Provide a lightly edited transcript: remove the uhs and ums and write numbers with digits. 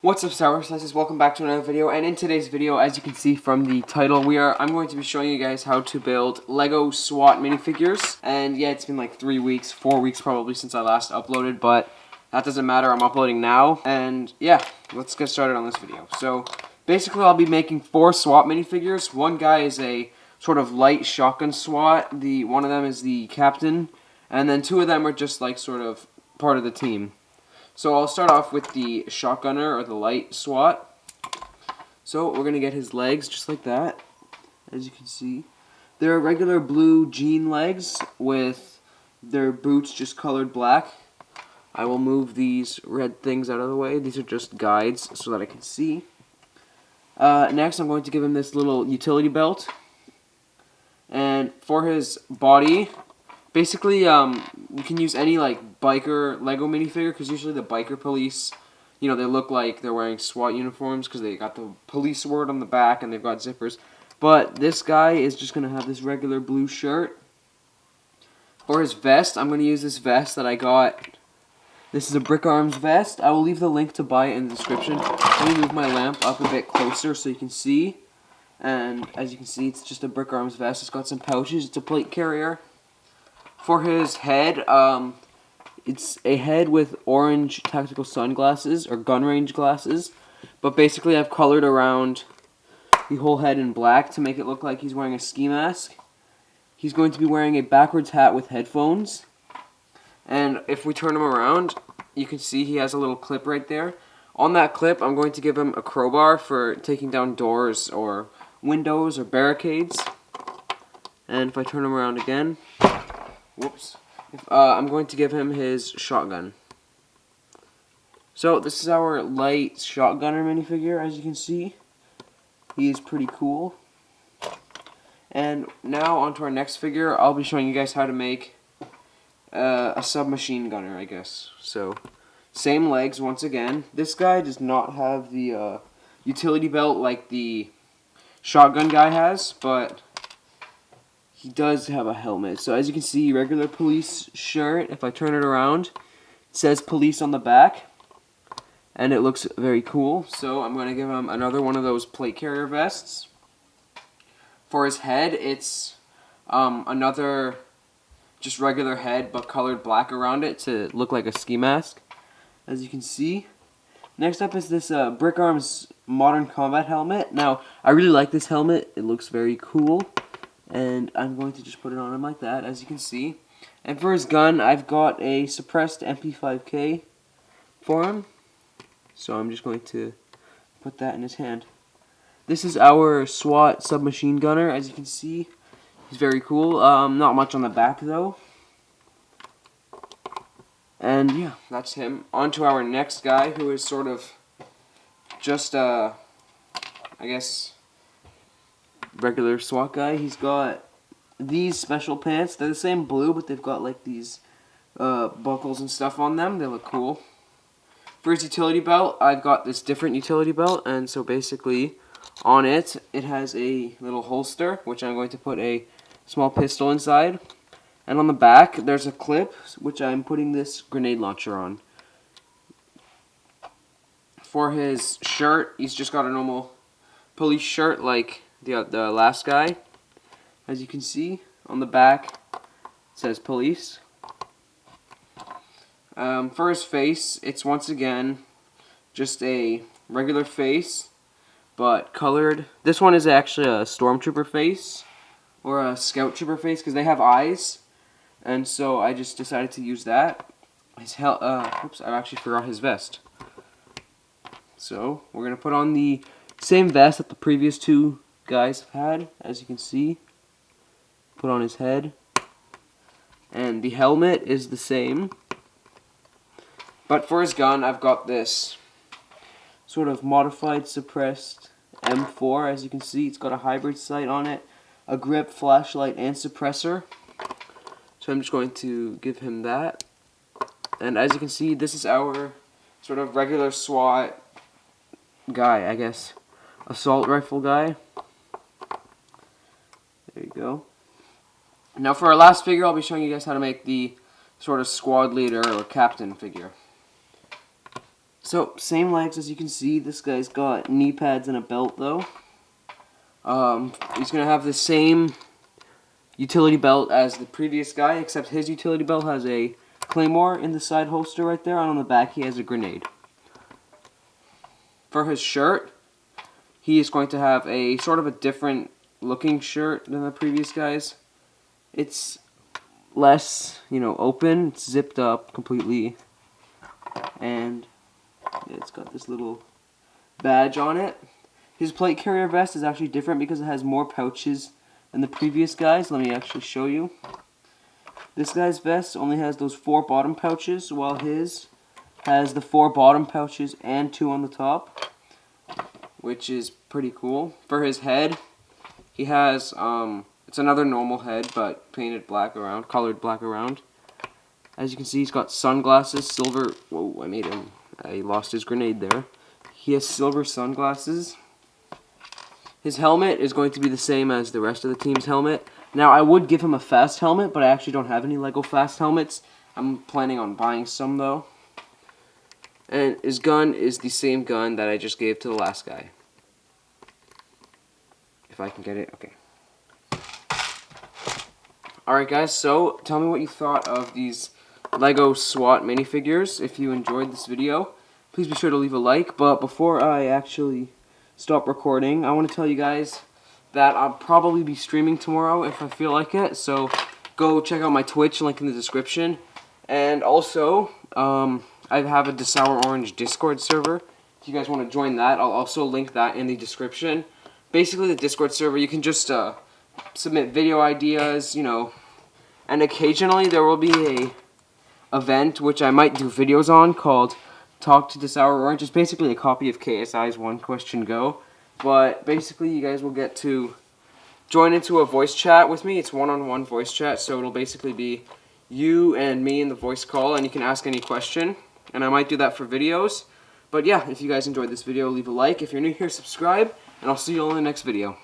What's up, Sour Slices? Welcome back to another video, and in today's video, as you can see from the title, I'm going to be showing you guys how to build Lego SWAT minifigures. And yeah, it's been like 3 weeks, 4 weeks probably since I last uploaded, but that doesn't matter, I'm uploading now. And yeah, let's get started on this video. So basically I'll be making 4 SWAT minifigures. One guy is a sort of light shotgun SWAT, one of them is the captain, and then 2 of them are just like sort of part of the team. So I'll start off with the shotgunner, or the light SWAT. So we're going to get his legs just like that, as you can see. They're regular blue jean legs with their boots just colored black. I will move these red things out of the way. These are just guides so that I can see. Next I'm going to give him this little utility belt. And for his body, basically, you can use any, like, biker Lego minifigure, because usually the biker police, you know, they look like they're wearing SWAT uniforms, because they got the police word on the back, and they've got zippers. But this guy is just going to have this regular blue shirt. For his vest, I'm going to use this vest that I got. This is a Brick Arms vest. I will leave the link to buy it in the description. Let me move my lamp up a bit closer so you can see. And as you can see, it's just a Brick Arms vest. It's got some pouches. It's a plate carrier. For his head, it's a head with orange tactical sunglasses, or gun range glasses. But basically I've colored around the whole head in black to make it look like he's wearing a ski mask. He's going to be wearing a backwards hat with headphones. And if we turn him around, you can see he has a little clip right there. On that clip, I'm going to give him a crowbar for taking down doors or windows or barricades. And if I turn him around again, whoops, I'm going to give him his shotgun. So this is our light shotgunner minifigure, as you can see. He is pretty cool. And now on to our next figure. I'll be showing you guys how to make a submachine gunner, I guess. So same legs once again. This guy does not have the utility belt like the shotgun guy has, but he does have a helmet. So as you can see, regular police shirt. If I turn it around, it says police on the back, and it looks very cool. So I'm going to give him another one of those plate carrier vests. For his head, it's another just regular head, but colored black around it to look like a ski mask, as you can see. Next up is this Brick Arms Modern Combat helmet. Now, I really like this helmet. It looks very cool. And I'm going to just put it on him like that, as you can see. And for his gun, I've got a suppressed MP5K for him. So I'm just going to put that in his hand. This is our SWAT submachine gunner, as you can see. He's very cool. Not much on the back, though. And yeah, that's him. On to our next guy, who is sort of just, I guess, regular SWAT guy. He's got these special pants. They're the same blue, but they've got like these buckles and stuff on them. They look cool. For his utility belt, I've got this different utility belt, and so basically on it, it has a little holster, which I'm going to put a small pistol inside. And on the back, there's a clip, which I'm putting this grenade launcher on. For his shirt, he's just got a normal police shirt like the last guy. As you can see, on the back, it says police. For his face, it's once again just a regular face, but colored. This one is actually a stormtrooper face, or a scout trooper face, because they have eyes, and so I just decided to use that. Oops, I actually forgot his vest. So we're gonna put on the same vest that the previous 2 guys have had, as you can see. Put on his head, and the helmet is the same. But for his gun, I've got this sort of modified suppressed M4, as you can see. It's got a hybrid sight on it, a grip, flashlight, and suppressor. So I'm just going to give him that. And as you can see, this is our sort of regular SWAT guy, I guess. Assault rifle guy. There you go. Now for our last figure, I'll be showing you guys how to make the sort of squad leader or captain figure. So, same legs as you can see. This guy's got knee pads and a belt though. He's going to have the same utility belt as the previous guy, except his utility belt has a claymore in the side holster right there, and on the back he has a grenade. For his shirt, he is going to have a sort of a different looking shirt than the previous guys. It's less, open. It's zipped up completely, and it's got this little badge on it. His plate carrier vest is actually different because it has more pouches than the previous guys. Let me actually show you. This guy's vest only has those 4 bottom pouches, while his has the 4 bottom pouches and 2 on the top, which is pretty cool. For his head, he has, it's another normal head, but painted black around, colored black around. As you can see, he's got sunglasses, silver, whoa, I lost his grenade there. He has silver sunglasses. His helmet is going to be the same as the rest of the team's helmet. Now, I would give him a fast helmet, but I actually don't have any LEGO fast helmets. I'm planning on buying some, though. And his gun is the same gun that I just gave to the last guy. If I can get it, okay. Alright guys, so tell me what you thought of these LEGO SWAT minifigures. If you enjoyed this video, please be sure to leave a like. But before I actually stop recording, I want to tell you guys that I'll probably be streaming tomorrow if I feel like it. So go check out my Twitch, link in the description. And also, I have a DaSourOrange Discord server. If you guys want to join that, I'll also link that in the description. Basically, the Discord server, you can just submit video ideas, and occasionally there will be a event which I might do videos on called Talk to DaSourOrange. It's basically a copy of KSI's One Question Go, but basically you guys will get to join into a voice chat with me. It's one-on-one voice chat, so it'll basically be you and me in the voice call, and you can ask any question, and I might do that for videos. But yeah, if you guys enjoyed this video, leave a like. If you're new here, subscribe, and I'll see you all in the next video.